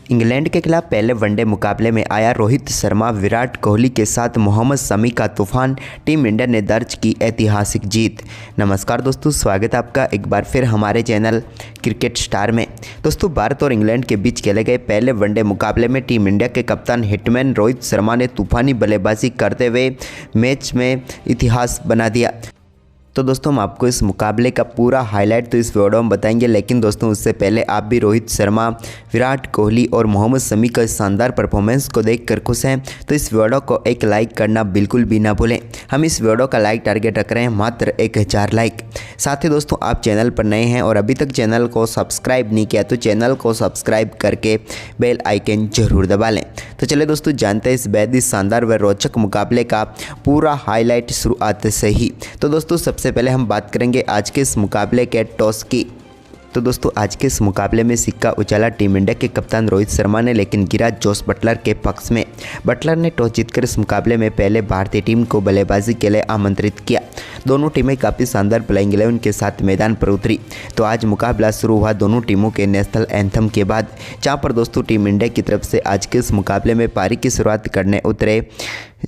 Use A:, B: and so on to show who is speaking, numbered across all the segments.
A: England के खिलाफ पहले वनडे मुकाबले में आया रोहित शर्मा, विराट कोहली के साथ मोहम्मद शमी का तूफान, टीम इंडिया ने दर्ज की ऐतिहासिक जीत। नमस्कार दोस्तों, स्वागत है आपका एक बार फिर हमारे चैनल क्रिकेट स्टार में। दोस्तों, भारत और इंग्लैंड के बीच खेले गए पहले वनडे मुकाबले में टीम इंडिया के कप्तान हिटमैन रोहित शर्मा ने तूफानी बल्लेबाजी करते हुए मैच में इतिहास बना दिया। तो दोस्तों, हम आपको इस मुकाबले का पूरा हाईलाइट तो इस वीडियो में बताएंगे, लेकिन दोस्तों उससे पहले आप भी रोहित शर्मा, विराट कोहली और मोहम्मद शमी का शानदार परफॉर्मेंस को देखकर खुश हैं तो इस वीडियो को एक लाइक करना बिल्कुल भी ना भूलें। हम इस वीडियो का लाइक टारगेट रख रहे हैं मात्र 1000 लाइक। साथ ही दोस्तों, आप चैनल पर नए हैं और अभी तक चैनल को सब्सक्राइब नहीं किया तो चैनल को सब्सक्राइब करके बेल आइकन जरूर दबा लें। तो चलिए दोस्तों, जानते हैं इस बेहद ही शानदार व रोचक मुकाबले का पूरा हाईलाइट शुरुआत से ही। तो दोस्तों, सबसे पहले हम बात करेंगे आज के इस मुकाबले के टॉस की। तो दोस्तों, आज के इस मुकाबले में सिक्का उछाला टीम इंडिया के कप्तान रोहित शर्मा ने, लेकिन गिरा जोस बटलर के पक्ष में। बटलर ने टॉस जीतकर इस मुकाबले में पहले भारतीय टीम को बल्लेबाजी के लिए आमंत्रित किया। दोनों टीमें काफ़ी शानदार प्लेइंग 11 के साथ मैदान पर उतरी। तो आज मुकाबला शुरू हुआ दोनों टीमों के नेशनल एंथम के बाद, जहाँ पर दोस्तों टीम इंडिया की तरफ से आज के इस मुकाबले में पारी की शुरुआत करने उतरे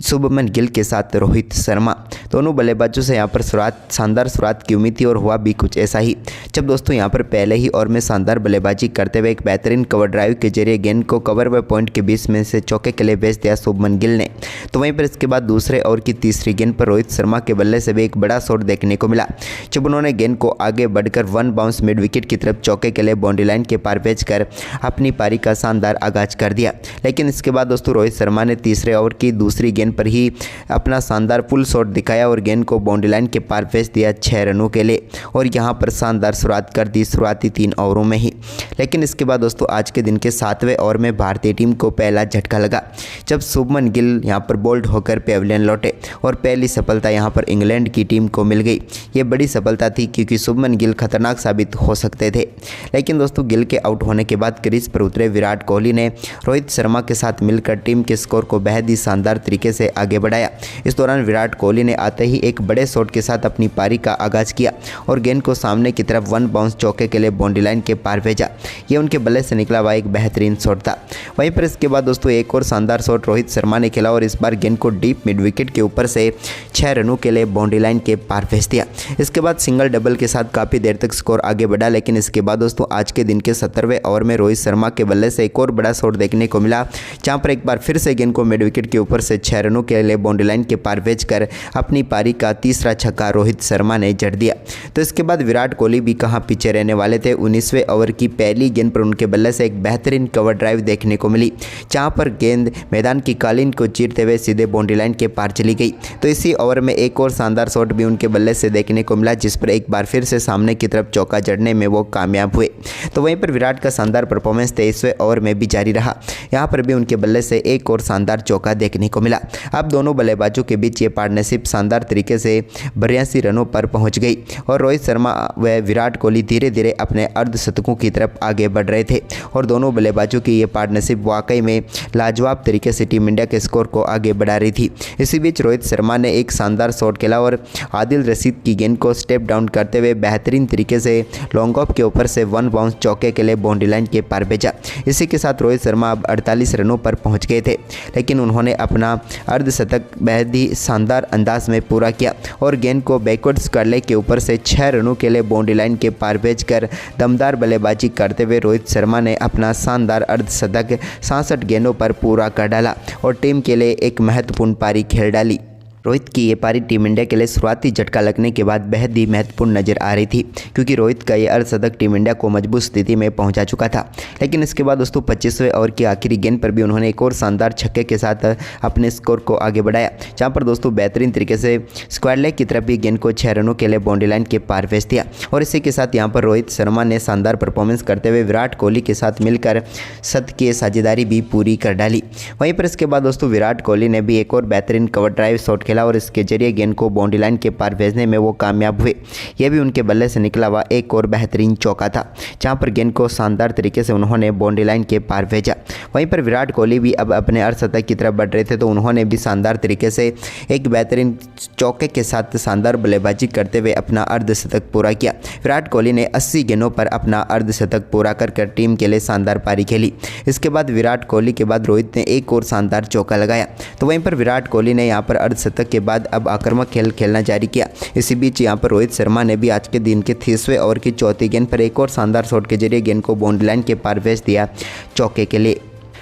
A: शुभमन गिल के साथ रोहित शर्मा। दोनों बल्लेबाजों से यहाँ पर शानदार शुरुआत की उम्मीद थी और हुआ भी कुछ ऐसा ही, जब दोस्तों यहाँ पर पहले ही ओवर में शानदार बल्लेबाजी करते हुए एक बेहतरीन कवर ड्राइव के जरिए गेंद को कवर व पॉइंट के बीच में से चौके के लिए भेज दिया शुभमन गिल ने। तो वहीं पर इसके बाद दूसरे ओवर की तीसरी गेंद पर रोहित शर्मा के बल्ले से भी एक बड़ा शॉट देखने को मिला, जब उन्होंने गेंद को आगे बढ़कर वन बाउंस मिड विकेट की तरफ चौके के लिए बाउंड्री लाइन के पार भेजकर अपनी पारी का शानदार आगाज कर दिया। लेकिन इसके बाद दोस्तों रोहित शर्मा ने तीसरे ओवर की दूसरी गेंद पर ही अपना शानदार फुल शॉट दिखाया और गेंद को बाउंड्री लाइन के पार भेज दिया 6 रनों के लिए, और यहां पर शानदार शुरुआत कर दी शुरुआती 3 ओवरों में ही। लेकिन इसके बाद दोस्तों आज के दिन के 7वें ओवर में भारतीय टीम को पहला झटका लगा, जब शुभमन गिल यहां पर बोल्ड होकर पेविलियन लौटे और पहली सफलता यहां पर इंग्लैंड की टीम को मिल गई। ये बड़ी सफलता थी क्योंकि शुभमन गिल खतरनाक साबित हो सकते थे। लेकिन दोस्तों, गिल के आउट होने के बाद क्रीज पर उतरे विराट कोहली ने रोहित शर्मा के साथ मिलकर टीम के स्कोर को बेहद ही शानदार तरीके से आगे बढ़ाया। इस दौरान विराट कोहली ने आते ही एक बड़े शॉट के साथ अपनी पारी का आगाज किया और गेंद को सामने की तरफ वन बाउंस चौके के लिए बाउंड्री लाइन के पार भेजा। ये उनके बल्ले से निकला हुआ एक बेहतरीन शॉट था। वहीं पर इसके बाद दोस्तों एक और शानदार शॉट रोहित शर्मा ने खेला और इस बार गेंद को डीप मिड विकेट के ऊपर से 6 रनों के लिए बाउंड्री लाइन के पार भेज दिया। इसके बाद सिंगल डबल के साथ काफ़ी देर तक स्कोर आगे बढ़ा। लेकिन इसके बाद दोस्तों आज के दिन के 17वें ओवर में रोहित शर्मा के बल्ले से एक और बड़ा शॉट देखने को मिला, जहाँ पर एक बार फिर से गेंद को मिड विकेट के ऊपर से 6 रनों के लिए बाउंड्री लाइन के पार भेजकर अपनी पारी का तीसरा छक्का रोहित शर्मा ने जड़ दिया। तो इसके बाद विराट कोहली भी कहां पीछे रहने वाले थे। 19वें ओवर की पहली गेंद पर उनके बल्ले से एक बेहतरीन कवर ड्राइव देखने को मिली, जहां पर गेंद मैदान की कालीन को चीरते हुए सीधे बाउंड्री लाइन के पार चली गई। तो इसी ओवर में एक और शानदार शॉट भी उनके बल्ले से देखने को मिला, जिस पर एक बार फिर से सामने की तरफ चौका जड़ने में वो कामयाब हुए। तो वहीं पर विराट का शानदार परफॉर्मेंस 23वें ओवर में भी जारी रहा। यहाँ पर भी उनके बल्ले से एक और शानदार चौका देखने को मिला। अब दोनों बल्लेबाजों के बीच ये पार्टनरशिप शानदार तरीके से 82 रनों पर पहुंच गई और रोहित शर्मा व विराट कोहली धीरे धीरे अपने अर्धशतकों की तरफ आगे बढ़ रहे थे और दोनों बल्लेबाजों की ये पार्टनरशिप वाकई में लाजवाब तरीके से टीम इंडिया के स्कोर को आगे बढ़ा रही थी। इसी बीच रोहित शर्मा ने एक शानदार शॉट खेला और आदिल रशीद की गेंद को स्टेप डाउन करते हुए बेहतरीन तरीके से लॉन्ग ऑफ के ऊपर से वन बाउंस चौके के लिए बाउंड्री लाइन के पार भेजा। इसी के साथ रोहित शर्मा अब 48 रनों पर पहुँच गए थे, लेकिन उन्होंने अपना अर्धशतक बेहद ही शानदार अंदाज में पूरा किया और गेंद को बैकवर्ड्स करले के ऊपर से 6 रनों के लिए बाउंड्री लाइन के पार भेजकर दमदार बल्लेबाजी करते हुए रोहित शर्मा ने अपना शानदार अर्धशतक 66 गेंदों पर पूरा कर डाला और टीम के लिए एक महत्वपूर्ण पारी खेल डाली। रोहित की ये पारी टीम इंडिया के लिए शुरुआती झटका लगने के बाद बेहद ही महत्वपूर्ण नजर आ रही थी, क्योंकि रोहित का ये अर्धशतक टीम इंडिया को मजबूत स्थिति में पहुंचा चुका था। लेकिन इसके बाद दोस्तों 25वें ओवर की आखिरी गेंद पर भी उन्होंने एक और शानदार छक्के के साथ अपने स्कोर को आगे बढ़ाया, जहां पर दोस्तों बेहतरीन तरीके से स्क्वायर लेग की तरफ भी गेंद को 6 रनों के लिए बाउंड्री लाइन के पार भेज दिया। और इसी के साथ यहाँ पर रोहित शर्मा ने शानदार परफॉर्मेंस करते हुए विराट कोहली के साथ मिलकर शतकीय साझेदारी भी पूरी कर डाली। वहीं पर इसके बाद दोस्तों विराट कोहली ने भी एक और बेहतरीन कवर ड्राइव शॉट खेला और इसके जरिए गेंद को बाउंड्री लाइन के पार भेजने में वो कामयाब हुए। यह भी उनके बल्ले से निकला हुआ एक और बेहतरीन चौका था, जहां पर गेंद को शानदार तरीके से उन्होंने बाउंड्री लाइन के पार भेजा। वहीं पर विराट कोहली भी अब अपने अर्धशतक की तरफ बढ़ रहे थे, तो उन्होंने भी शानदार तरीके से एक बेहतरीन चौके के साथ शानदार बल्लेबाजी करते हुए अपना अर्धशतक पूरा किया। विराट कोहली ने 80 गेंदों पर अपना अर्धशतक पूरा कर टीम के लिए शानदार पारी खेली। इसके बाद विराट कोहली के बाद रोहित ने एक और शानदार चौका लगाया। तो वहीं पर विराट कोहली ने यहां पर अर्धशतक के बाद अब आक्रामक खेल खेलना जारी किया। इसी बीच यहां पर रोहित शर्मा ने भी आज के दिन के 30वें ओवर की चौथी गेंद पर एक और शानदार शॉट के जरिए गेंद को बाउंड्री लाइन के पार भेज दिया चौके के लिए।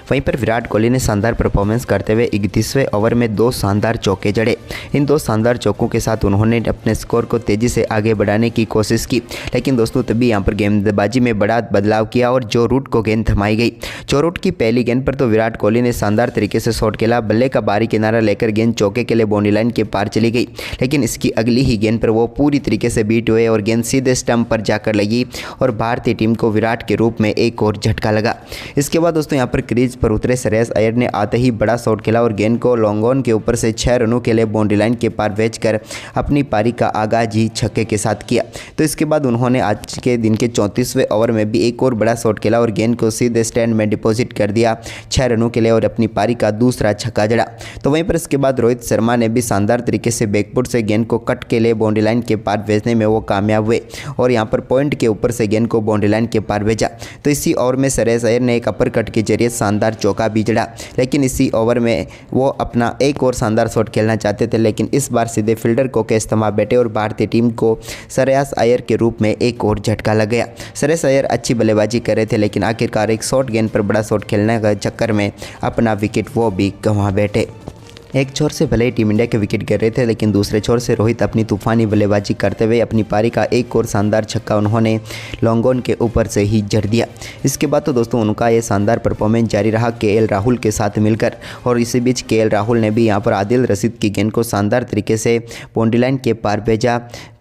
A: वहीं पर विराट कोहली ने शानदार परफॉर्मेंस करते हुए 31वें ओवर में 2 शानदार चौके जड़े। इन 2 शानदार चौकों के साथ उन्होंने अपने स्कोर को तेज़ी से आगे बढ़ाने की कोशिश की, लेकिन दोस्तों तभी यहां पर गेंदबाजी में बड़ा बदलाव किया और जो रूट को गेंद थमाई गई। जो रूट की पहली गेंद पर तो विराट कोहली ने शानदार तरीके से शॉट खेला, बल्ले का बारी किनारा लेकर गेंद चौके के लिए बाउंड्री लाइन के पार चली गई, लेकिन इसकी अगली ही गेंद पर वो पूरी तरीके से बीट हुए और गेंद सीधे स्टंप पर जाकर लगी और भारतीय टीम को विराट के रूप में एक और झटका लगा। इसके बाद दोस्तों यहाँ पर क्रीज पर उतरे श्रेयस अय्यर ने आते ही बड़ा शॉट खेला और गेंद को लॉन्ग ऑन के ऊपर से 6 रनों के लिए बाउंड्री लाइन के पार भेजकर अपनी पारी का आगाज ही छक्के के साथ किया। तो इसके बाद उन्होंने आज के दिन के 34वें ओवर में भी एक और बड़ा शॉट खेला और गेंद को सीधे स्टैंड में डिपॉजिट कर दिया 6 रनों के लिए और अपनी पारी का दूसरा छक्का जड़ा। तो वहीं पर इसके बाद रोहित शर्मा ने भी शानदार तरीके से बैकफुट से गेंद को कट के लिए बाउंड्री लाइन के पार भेजने में वो कामयाब हुए और यहाँ पर पॉइंट के ऊपर से गेंद को बाउंड्री लाइन के पार भेजा। तो इसी ओवर में श्रेयस अय्यर ने एक अपर कट के जरिए शानदार चौका भी जड़ा, लेकिन इसी ओवर में वो अपना एक और शानदार शॉट खेलना चाहते थे, लेकिन इस बार सीधे फील्डर को इस्तेमाल बैठे और भारतीय टीम को श्रेयस अय्यर के रूप में एक और झटका लग गया। श्रेयस अय्यर अच्छी बल्लेबाजी कर रहे थे, लेकिन आखिरकार एक शॉर्ट गेंद पर बड़ा शॉट खेलने के चक्कर में अपना विकेट वो भी गंवा बैठे। एक छोर से भले ही टीम इंडिया के विकेट गिर रहे थे, लेकिन दूसरे छोर से रोहित अपनी तूफानी बल्लेबाजी करते हुए अपनी पारी का एक और शानदार छक्का उन्होंने लॉन्ग ऑन के ऊपर से ही जड़ दिया। इसके बाद तो दोस्तों उनका ये शानदार परफॉर्मेंस जारी रहा केएल राहुल के साथ मिलकर, और इसी बीच केएल राहुल ने भी यहाँ पर आदिल रशीद की गेंद को शानदार तरीके से बाउंड्री लाइन के पार भेजा।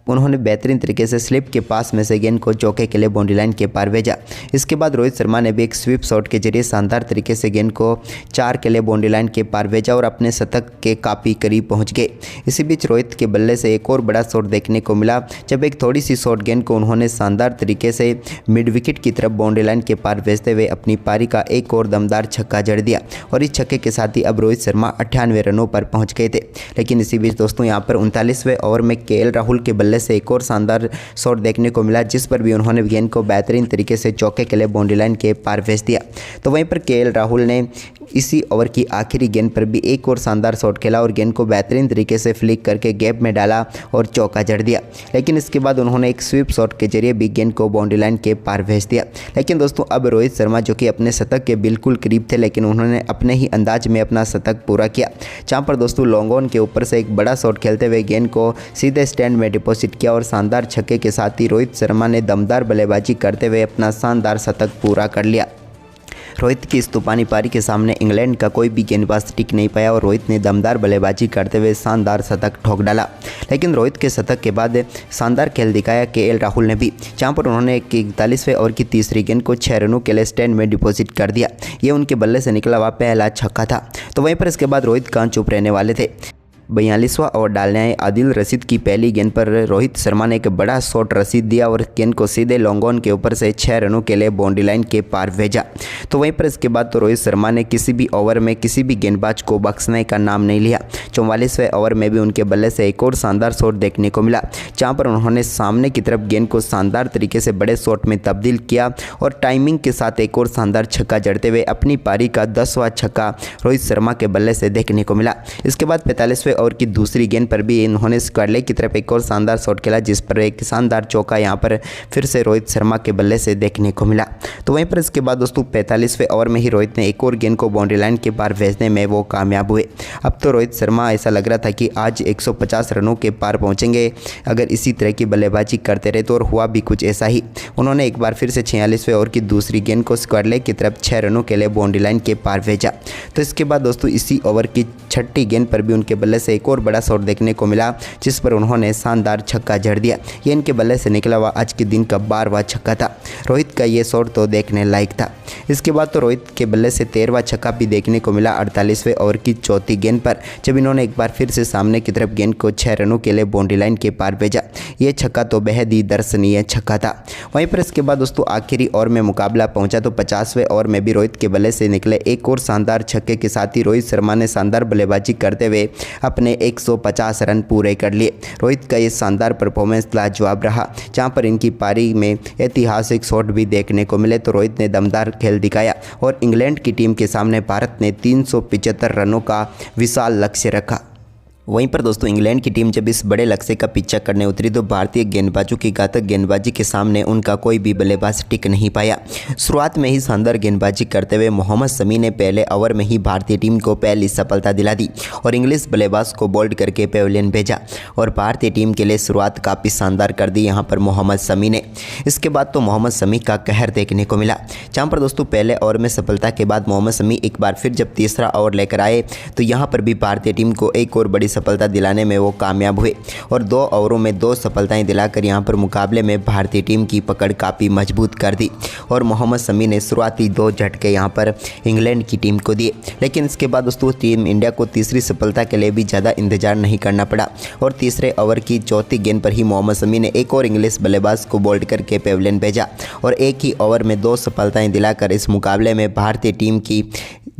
A: उन्होंने बेहतरीन तरीके से स्लिप के पास में से गेंद को चौके के लिए बाउंड्री लाइन के पार भेजा। इसके बाद रोहित शर्मा ने भी एक स्वीप शॉट के जरिए शानदार तरीके से गेंद को 4 के लिए बाउंड्री लाइन के पार भेजा और अपने शतक के काफ़ी करीब पहुंच गए। इसी बीच रोहित के बल्ले से एक और बड़ा शॉट देखने को मिला, जब एक थोड़ी सी शॉर्ट गेंद को उन्होंने शानदार तरीके से मिड विकेट की तरफ बाउंड्री लाइन के पार भेजते हुए अपनी पारी का एक और दमदार छक्का जड़ दिया और इस छक्के के साथ ही अब रोहित शर्मा 98 रनों पर पहुँच गए थे। लेकिन इसी बीच दोस्तों यहाँ पर 39वें ओवर में केएल राहुल के बल्ले से एक और शानदार शॉट देखने को मिला, जिस पर भी उन्होंने गेंद को बेहतरीन तरीके से चौके के लिए बाउंड्री लाइन के पार भेज दिया। तो वहीं पर केएल राहुल ने इसी ओवर की आखिरी गेंद पर भी एक और शानदार शॉट खेला और गेंद को बेहतरीन तरीके से फ्लिक करके गैप में डाला और चौका जड़ दिया। लेकिन इसके बाद उन्होंने एक स्वीप शॉट के जरिए भी गेंद को बाउंड्री लाइन के पार भेज दिया। लेकिन दोस्तों अब रोहित शर्मा जो कि अपने शतक के बिल्कुल करीब थे, लेकिन उन्होंने अपने ही अंदाज में अपना शतक पूरा किया, जहाँ पर दोस्तों लॉन्ग ऑन के ऊपर से एक बड़ा शॉट खेलते हुए गेंद को सीधे स्टैंड में डिपॉजिट किया और शानदार छक्के के साथ ही रोहित शर्मा ने दमदार बल्लेबाजी करते हुए अपना शानदार शतक पूरा कर लिया। रोहित की इस तूफानी पारी के सामने इंग्लैंड का कोई भी गेंदबाज टिक नहीं पाया और रोहित ने दमदार बल्लेबाजी करते हुए शानदार शतक ठोक डाला। लेकिन रोहित के शतक के बाद शानदार खेल दिखाया केएल राहुल ने भी, जहां पर उन्होंने 41वें ओवर की तीसरी गेंद को 6 रनों के लिए स्टैंड में डिपॉजिट कर दिया। ये उनके बल्ले से निकला हुआ पहला छक्का था। तो वहीं पर इसके बाद रोहित कहाँ चुप रहने वाले थे। 42वां ओवर डालने आए आदिल रशीद की पहली गेंद पर रोहित शर्मा ने एक बड़ा शॉट रसीद दिया और गेंद को सीधे लॉन्ग ऑन के ऊपर से 6 रनों के लिए बाउंड्री लाइन के पार भेजा। तो वहीं पर इसके बाद तो रोहित शर्मा ने किसी भी ओवर में किसी भी गेंदबाज को बख्शने का नाम नहीं लिया। 44वें ओवर में भी उनके बल्ले से एक और शानदार शॉट देखने को मिला, जहाँ पर उन्होंने सामने की तरफ गेंद को शानदार तरीके से बड़े शॉट में तब्दील किया और टाइमिंग के साथ एक और शानदार छक्का जड़ते हुए अपनी पारी का 10वां छक्का रोहित शर्मा के बल्ले से देखने को मिला। इसके बाद 45वें ओवर की दूसरी गेंद पर भी इन्होंने स्क्वाडले की तरफ एक और शानदार शॉट खेला, जिस पर एक शानदार चौका यहां पर फिर से रोहित शर्मा के बल्ले से देखने को मिला। तो वहीं पर इसके बाद दोस्तों 45वें ओवर में ही रोहित ने एक और गेंद को बाउंड्री लाइन के पार भेजने में वो कामयाब हुए। अब तो रोहित शर्मा ऐसा लग रहा था कि आज 150 रनों के पार पहुंचेंगे अगर इसी तरह की बल्लेबाजी करते रहे तो, और हुआ भी कुछ ऐसा ही। उन्होंने एक बार फिर से 46वें ओवर की दूसरी गेंद को स्क्वाडले की तरफ 6 रनों के लिए बाउंड्री लाइन के पार भेजा। तो इसके बाद दोस्तों इसी ओवर की छठी गेंद पर भी उनके बल्ले से एक और बड़ा शॉट देखने को मिला जिस पर उन्होंने शानदार छक्का जड़ दिया। ये इनके बल्ले से निकला हुआ आज के दिन का 12वां छक्का था। रोहित का ये शॉट तो देखने लायक था। इसके बाद तो रोहित के बल्ले से 13वां छक्का भी देखने को मिला 48वें ओवर की चौथी गेंद पर, जब इन्होंने एक बार फिर से सामने की तरफ गेंद को 6 रनों के लिए बाउंड्री लाइन के पार भेजा। ये छक्का तो बेहद ही दर्शनीय छक्का था। वहीं पर इसके बाद दोस्तों आखिरी ओवर में मुकाबला पहुंचा तो 50वें ओवर में भी रोहित के बल्ले से निकले एक और शानदार छक्के के साथ ही रोहित शर्मा ने शानदार बल्लेबाजी करते हुए अपने 150 रन पूरे कर लिए। रोहित का ये शानदार परफॉर्मेंस लाजवाब रहा, जहां पर इनकी पारी में ऐतिहासिक शॉट भी देखने को मिले तो रोहित ने दमदार खेल दिखाया और इंग्लैंड की टीम के सामने भारत ने 375 रनों का विशाल लक्ष्य रखा। वहीं पर दोस्तों इंग्लैंड की टीम जब इस बड़े लक्ष्य का पीछा करने उतरी तो भारतीय गेंदबाजों की घातक गेंदबाजी के सामने उनका कोई भी बल्लेबाज टिक नहीं पाया। शुरुआत में ही शानदार गेंदबाजी करते हुए मोहम्मद शमी ने पहले ओवर में ही भारतीय टीम को पहली सफलता दिला दी और इंग्लिश बल्लेबाज को बोल्ड करके पेविलियन भेजा और भारतीय टीम के लिए शुरुआत काफ़ी शानदार कर दी यहाँ पर मोहम्मद शमी ने। इसके बाद तो मोहम्मद शमी का कहर देखने को मिला, जहाँ पर दोस्तों पहले ओवर में सफलता के बाद मोहम्मद शमी एक बार फिर जब तीसरा ओवर लेकर आए तो यहाँ पर भी भारतीय टीम को एक और बड़ी सफलता दिलाने में वो कामयाब हुए और 2 ओवरों में 2 सफलताएं दिलाकर यहां पर मुकाबले में भारतीय टीम की पकड़ काफ़ी मजबूत कर दी और मोहम्मद शमी ने शुरुआती 2 झटके यहां पर इंग्लैंड की टीम को दिए। लेकिन इसके बाद दोस्तों टीम इंडिया को तीसरी सफलता के लिए भी ज़्यादा इंतजार नहीं करना पड़ा और तीसरे ओवर की चौथी गेंद पर ही मोहम्मद शमी ने एक और इंग्लिश बल्लेबाज को बोल्ड करके पेविलियन भेजा और एक ही ओवर में 2 सफलताएं दिलाकर इस मुकाबले में भारतीय टीम की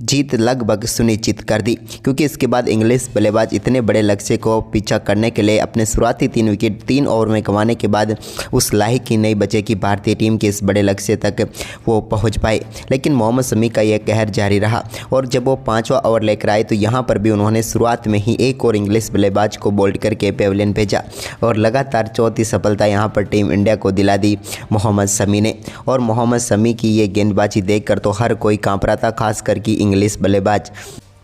A: जीत लगभग सुनिश्चित कर दी, क्योंकि इसके बाद इंग्लिश बल्लेबाज इतने बड़े लक्ष्य को पीछा करने के लिए अपने शुरुआती 3 विकेट 3 ओवर में गंवाने के बाद उस लायक ही नहीं बचे कि भारतीय टीम के इस बड़े लक्ष्य तक वो पहुंच पाए। लेकिन मोहम्मद शमी का यह कहर जारी रहा और जब वो 5वां ओवर लेकर आए तो यहाँ पर भी उन्होंने शुरुआत में ही एक और इंग्लिश बल्लेबाज को बोल्ड करके पेविलियन भेजा और लगातार चौथी सफलता यहाँ पर टीम इंडिया को दिला दी मोहम्मद शमी ने। और मोहम्मद शमी की ये गेंदबाजी देखकर तो हर कोई कांप रहा था, खासकर कि इंग्लिश बल्लेबाज।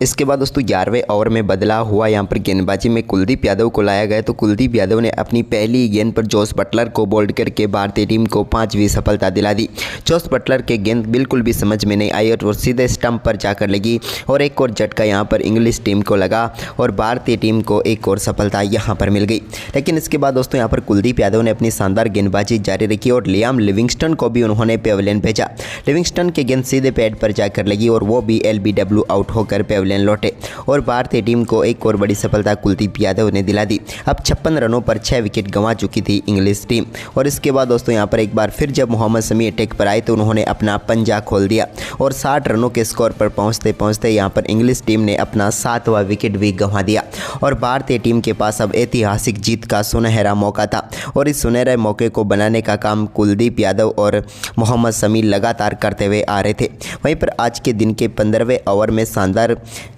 A: इसके बाद दोस्तों 11वें ओवर में बदलाव हुआ। यहाँ पर गेंदबाजी में कुलदीप यादव को लाया गया तो कुलदीप यादव ने अपनी पहली गेंद पर जोस बटलर को बोल्ड करके भारतीय टीम को 5वीं सफलता दिला दी। जोस बटलर के गेंद बिल्कुल भी समझ में नहीं आई और सीधे स्टंप पर जाकर लगी और एक और झटका यहाँ पर इंग्लिश टीम को लगा और भारतीय टीम को एक और सफलता यहाँ पर मिल गई। लेकिन इसके बाद दोस्तों यहाँ पर कुलदीप यादव ने अपनी शानदार गेंदबाजी जारी रखी और लियाम लिविंगस्टन को भी उन्होंने पेविलियन भेजा। लिविंगस्टन के गेंद सीधे पैड पर जाकर लगी और वो भी LBW आउट होकर पेविलियन लौटे और भारतीय टीम को एक और बड़ी सफलता कुलदीप यादव ने दिला दी। अब 56 रनों पर 6 विकेट गंवा चुकी थी इंग्लिश टीम और इसके बाद दोस्तों यहाँ पर एक बार फिर जब मोहम्मद शमी अटैक पर आए तो उन्होंने अपना पंजा खोल दिया और 60 रनों के स्कोर पर पहुँचते पहुँचते यहाँ पर इंग्लिश टीम ने अपना 7वां विकेट भी गंवा दिया और भारतीय टीम के पास अब ऐतिहासिक जीत का सुनहरा मौका था और इस सुनहरे मौके को बनाने का काम कुलदीप यादव और मोहम्मद शमी लगातार करते हुए आ रहे थे। वहीं पर आज के दिन के 15वें ओवर में शानदार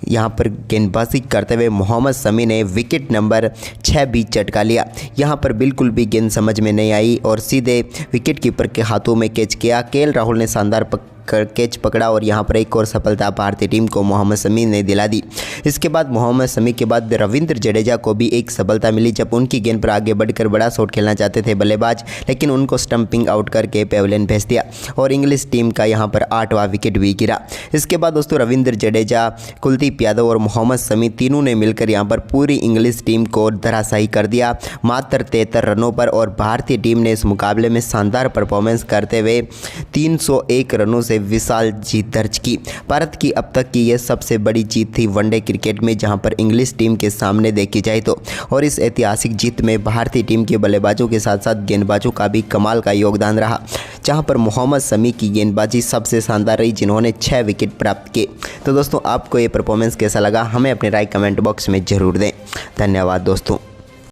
A: यहाँ पर गेंदबाजी करते हुए मोहम्मद शमी ने विकेट नंबर 6 भी चटका लिया। यहाँ पर बिल्कुल भी गेंद समझ में नहीं आई और सीधे विकेट कीपर के हाथों में कैच किया। केएल राहुल ने शानदार कैच पकड़ा और यहाँ पर एक और सफलता भारतीय टीम को मोहम्मद शमी ने दिला दी। इसके बाद मोहम्मद शमी के बाद रविंद्र जडेजा को भी एक सफलता मिली जब उनकी गेंद पर आगे बढ़कर बड़ा शॉट खेलना चाहते थे बल्लेबाज, लेकिन उनको स्टंपिंग आउट करके पेविलियन भेज दिया और इंग्लिश टीम का यहाँ पर 8वां विकेट भी गिरा। इसके बाद दोस्तों रविंद्र जडेजा, कुलदीप यादव और मोहम्मद शमी तीनों ने मिलकर यहाँ पर पूरी इंग्लिश टीम को धराशायी कर दिया मात्र 73 रनों पर और भारतीय टीम ने इस मुकाबले में शानदार परफॉर्मेंस करते हुए 301 रनों से विशाल जीत दर्ज की। भारत की अब तक की यह सबसे बड़ी जीत थी वनडे क्रिकेट में जहां पर इंग्लिश टीम के सामने देखी जाए तो, और इस ऐतिहासिक जीत में भारतीय टीम के बल्लेबाजों के साथ साथ गेंदबाजों का भी कमाल का योगदान रहा, जहां पर मोहम्मद शमी की गेंदबाजी सबसे शानदार रही जिन्होंने 6 विकेट प्राप्त किए। तो दोस्तों आपको ये परफॉर्मेंस कैसा लगा हमें अपनी राय कमेंट बॉक्स में ज़रूर दें। धन्यवाद दोस्तों।